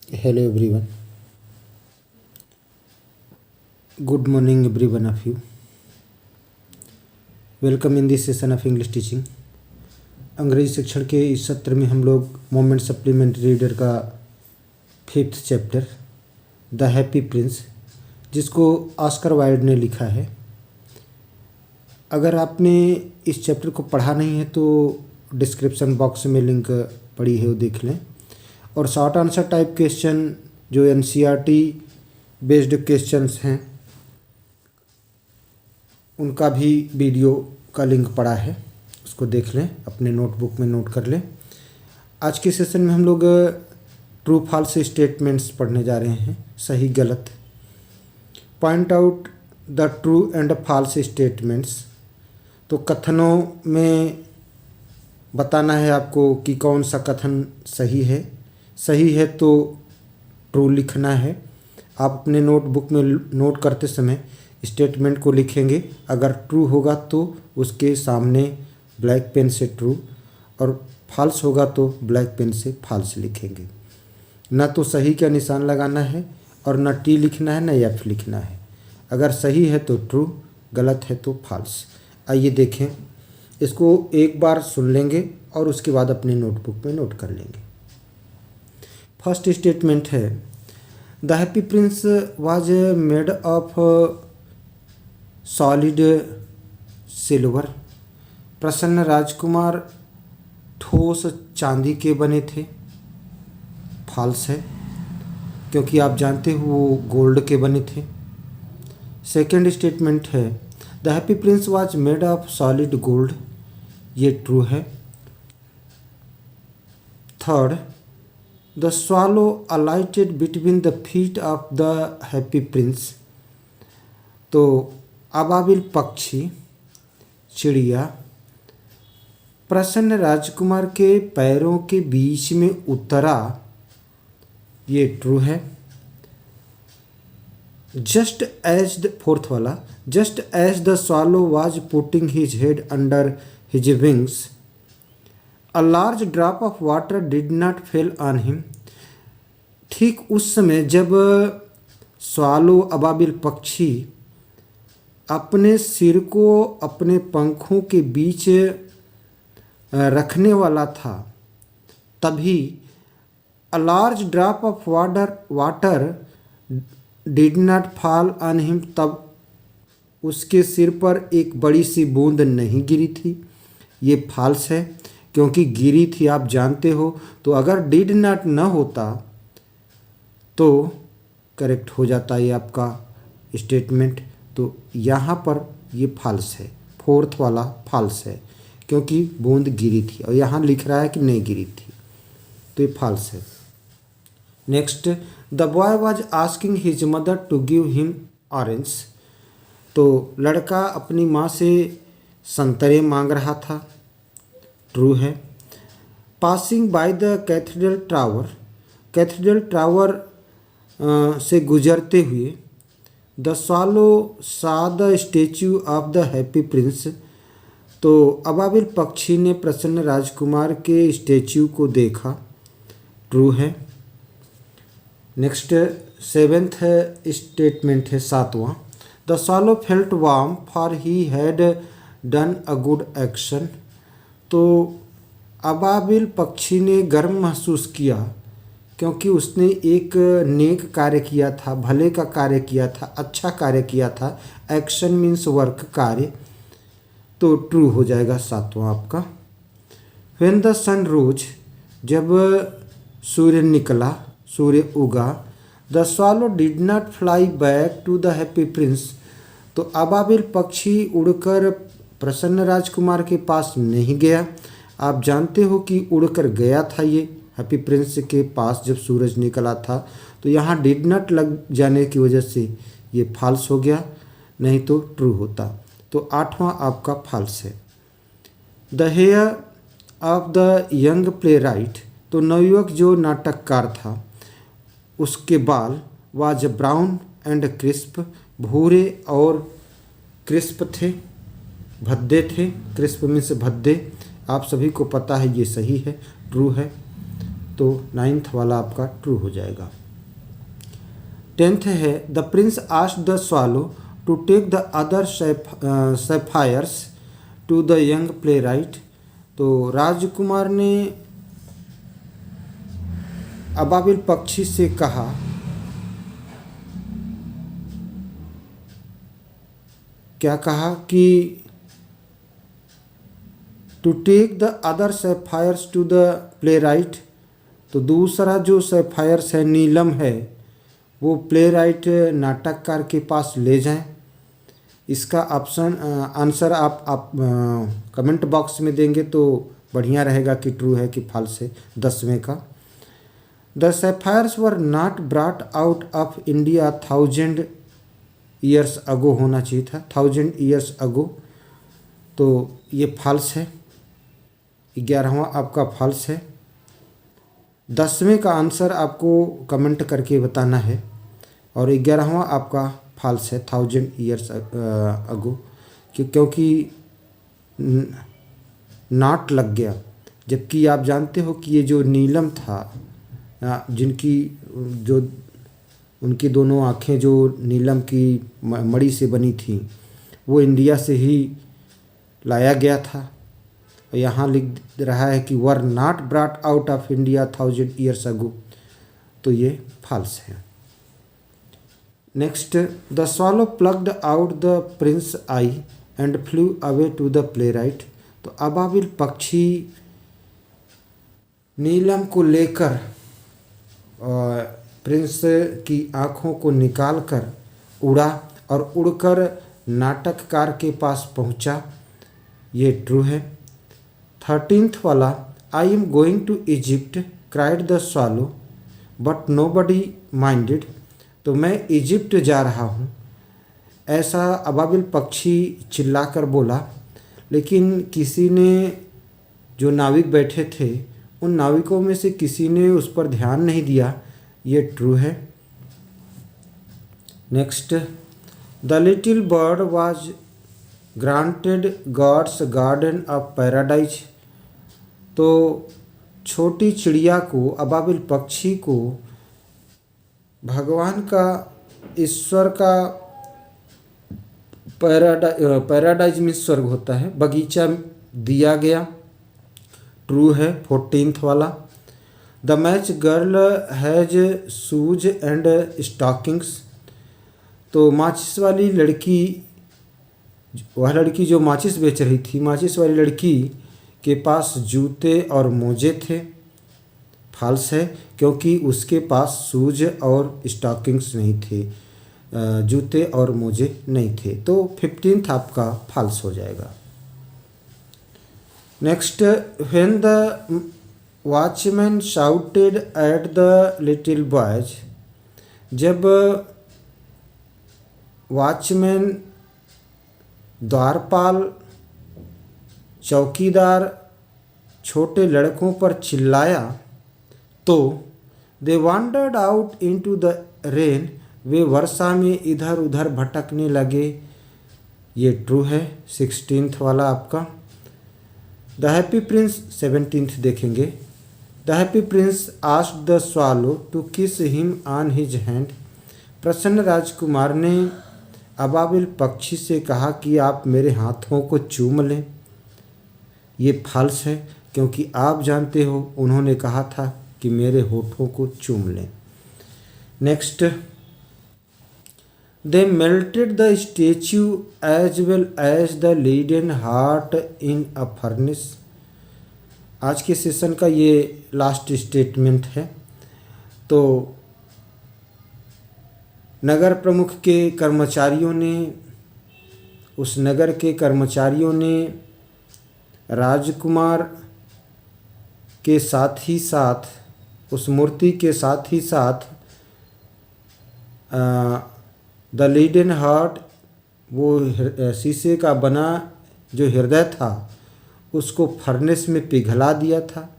Hello everyone. Good morning every one of you. Welcome in this session of English teaching. अंग्रेजी शिक्षण के इस सत्र में हम लोग मोमेंट सप्लीमेंट्री रीडर का 5th chapter the happy Prince, जिसको ऑस्कर वाइल्ड ने लिखा है। अगर आपने इस चैप्टर को पढ़ा नहीं है तो डिस्क्रिप्शन बॉक्स में लिंक पड़ी है, वो देख लें। और शॉर्ट आंसर टाइप क्वेश्चन जो NCERT बेस्ड क्वेश्चंस हैं उनका भी वीडियो का लिंक पड़ा है, उसको देख लें, अपने नोटबुक में नोट कर लें। आज के सेशन में हम लोग ट्रू फॉल्स स्टेटमेंट्स पढ़ने जा रहे हैं, सही गलत। Point out the true and false statements, तो कथनों में बताना है आपको कि कौन सा कथन सही है। सही है तो ट्रू लिखना है। आप अपने नोटबुक में नोट करते समय स्टेटमेंट को लिखेंगे। अगर ट्रू होगा तो उसके सामने ब्लैक पेन से ट्रू, और फॉल्स होगा तो ब्लैक पेन से फॉल्स लिखेंगे। ना तो सही का निशान लगाना है और ना टी लिखना है, ना एफ लिखना है। अगर सही है तो ट्रू, गलत है तो फॉल्स। आइए देखें, इसको एक बार सुन लेंगे और उसके बाद अपने नोटबुक में नोट कर लेंगे। फर्स्ट स्टेटमेंट है, the happy Prince was made of solid silver. प्रसन्न राजकुमार ठोस चांदी के बने थे। फॉल्स है, क्योंकि आप जानते हो वो गोल्ड के बने थे। सेकंड स्टेटमेंट है, the happy Prince was made of solid gold. ये ट्रू है। Third, the swallow अलाइटेड between the feet of the happy prince. तो अबाबिल पक्षी, चिड़िया, प्रसन्न राजकुमार के पैरों के बीच में उतरा। ये ट्रू है। जस्ट एज द फोर्थ वाला, just as the swallow was putting his head under his wings, a large drop of water did not fell on him. ठीक उस समय जब स्वालो अबाबिल पक्षी अपने सिर को अपने पंखों के बीच रखने वाला था, तभी अ large drop of water did not fall on him, तब उसके सिर पर एक बड़ी सी बूंद नहीं गिरी थी। ये फॉल्स है, क्योंकि गिरी थी, आप जानते हो। तो अगर डिड नॉट न होता तो करेक्ट हो जाता ये आपका स्टेटमेंट। तो यहाँ पर ये फॉल्स है, फोर्थ वाला फॉल्स है, क्योंकि बूंद गिरी थी, और यहाँ लिख रहा है कि नहीं गिरी थी, तो ये फॉल्स है। Next, the boy was asking his mother to give him orange. तो लड़का अपनी माँ से संतरे मांग रहा था। ट्रू है। Passing by the cathedral tower, cathedral tower से गुजरते हुए the swallow saw the statue of the happy prince. तो अबाबिल पक्षी ने प्रसन्न राजकुमार के स्टेच्यू को देखा। ट्रू है। नेक्स्ट, सेवेंथ स्टेटमेंट है, सातवां, the swallow felt warm for he had done a good action. तो अबाबिल पक्षी ने गर्म महसूस किया क्योंकि उसने एक नेक कार्य किया था, भले का कार्य किया था, अच्छा कार्य किया था। एक्शन मीन्स वर्क, कार्य। तो ट्रू हो जाएगा सातवां आपका। व्हेन द सन रोज, जब सूर्य निकला, सूर्य उगा, the swallow did not fly back to the happy prince. तो अबाबिल पक्षी उड़कर प्रसन्न राजकुमार के पास नहीं गया। आप जानते हो कि उड़कर गया था ये हैप्पी प्रिंस के पास जब सूरज निकला था। तो यहाँ डिड नॉट लग जाने की वजह से ये फॉल्स हो गया, नहीं तो ट्रू होता। तो आठवां आपका फॉल्स है। The hair of the young playwright. तो नवयुवक जो नाटककार था, उसके बाल वाज ब्राउन एंड क्रिस्प, भूरे और क्रिस्प थे, भद्दे थे। क्रिस्प मीन्स भद्दे, आप सभी को पता है, ये सही है, ट्रू है। तो 9th वाला आपका ट्रू हो जाएगा। 10th है the prince asked the swallow to take the other sapphires to the young playwright. तो राजकुमार ने अबाबिल पक्षी से कहा क्या कहा कि to take the other sapphires to the playwright. तो दूसरा जो सैफायर्स है नीलम है वो प्ले राइट नाटककार के पास ले जाएं। इसका ऑप्शन आंसर आप कमेंट बॉक्स में देंगे तो बढ़िया रहेगा कि ट्रू है कि फॉल्स है 10वें का। The sapphires were not brought out of India 1000 years ago होना चाहिए था, 1000 ईयर्स अगो। तो ये फॉल्स है। 11वां आपका फॉल्स है। 10वें का आंसर आपको कमेंट करके बताना है और 11वां आपका फॉल्स है 1000 ईयर्स अगो, क्योंकि नॉट लग गया। जबकि आप जानते हो कि ये जो नीलम था जिनकी जो उनकी दोनों आँखें जो नीलम की मणि से बनी थी वो इंडिया से ही लाया गया था। यहाँ लिख रहा है कि were not brought out of India 1000 years ago, तो ये फॉल्स है। Next the swallow plucked out the prince eye and flew away to the playwright. तो अबाबिल पक्षी नीलम को लेकर प्रिंस की आँखों को निकाल कर उड़ा और उड़कर नाटककार के पास पहुँचा। ये ट्रू है। 13th वाला I am going to Egypt cried the swallow but nobody minded. तो मैं इजिप्ट जा रहा हूँ ऐसा अबाबिल पक्षी चिल्लाकर बोला, लेकिन किसी ने जो नाविक बैठे थे उन नाविकों में से किसी ने उस पर ध्यान नहीं दिया। ये ट्रू है। Next the little bird was granted God's garden of paradise. तो छोटी चिड़िया को अबाबिल पक्षी को भगवान का ईश्वर का पैराडाइज में स्वर्ग होता है बगीचा दिया गया। ट्रू है 14th वाला। The match girl has shoes and stockings. तो माचिस वाली लड़की, वह लड़की जो माचिस बेच रही थी, माचिस वाली लड़की के पास जूते और मोजे थे। फॉल्स है क्योंकि उसके पास शूज और स्टॉकिंग्स नहीं थे, जूते और मोजे नहीं थे। तो 15th आपका फॉल्स हो जाएगा। Next when the watchman shouted at the little boys. जब वॉचमैन द्वारपाल चौकीदार छोटे लड़कों पर चिल्लाया तो they wandered out into the rain. वे वर्षा में इधर उधर भटकने लगे। ये ट्रू है 16th वाला आपका। द हैप्पी प्रिंस 17th देखेंगे। The happy prince asked the swallow to kiss him on his hand. प्रसन्न राजकुमार ने अबाबिल पक्षी से कहा कि आप मेरे हाथों को चूम लें। ये फॉल्स है क्योंकि आप जानते हो उन्होंने कहा था कि मेरे होठों को चूम लें। Next they melted the statue as well as the leaden heart in a furnace. आज के सेशन का ये लास्ट स्टेटमेंट है। तो नगर प्रमुख के कर्मचारियों ने, उस नगर के कर्मचारियों ने राजकुमार के साथ ही साथ उस मूर्ति के साथ ही साथ द लीडन हार्ट, वो शीशे का बना जो हृदय था उसको फर्नेस में पिघला दिया था।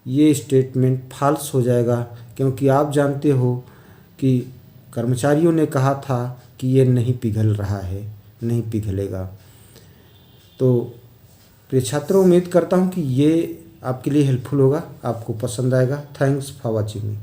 ये स्टेटमेंट फॉल्स हो जाएगा क्योंकि आप जानते हो कि कर्मचारियों ने कहा था कि ये नहीं पिघल रहा है, नहीं पिघलेगा। तो प्रिय छात्रों, उम्मीद करता हूँ कि ये आपके लिए हेल्पफुल होगा, आपको पसंद आएगा। Thanks for watching me.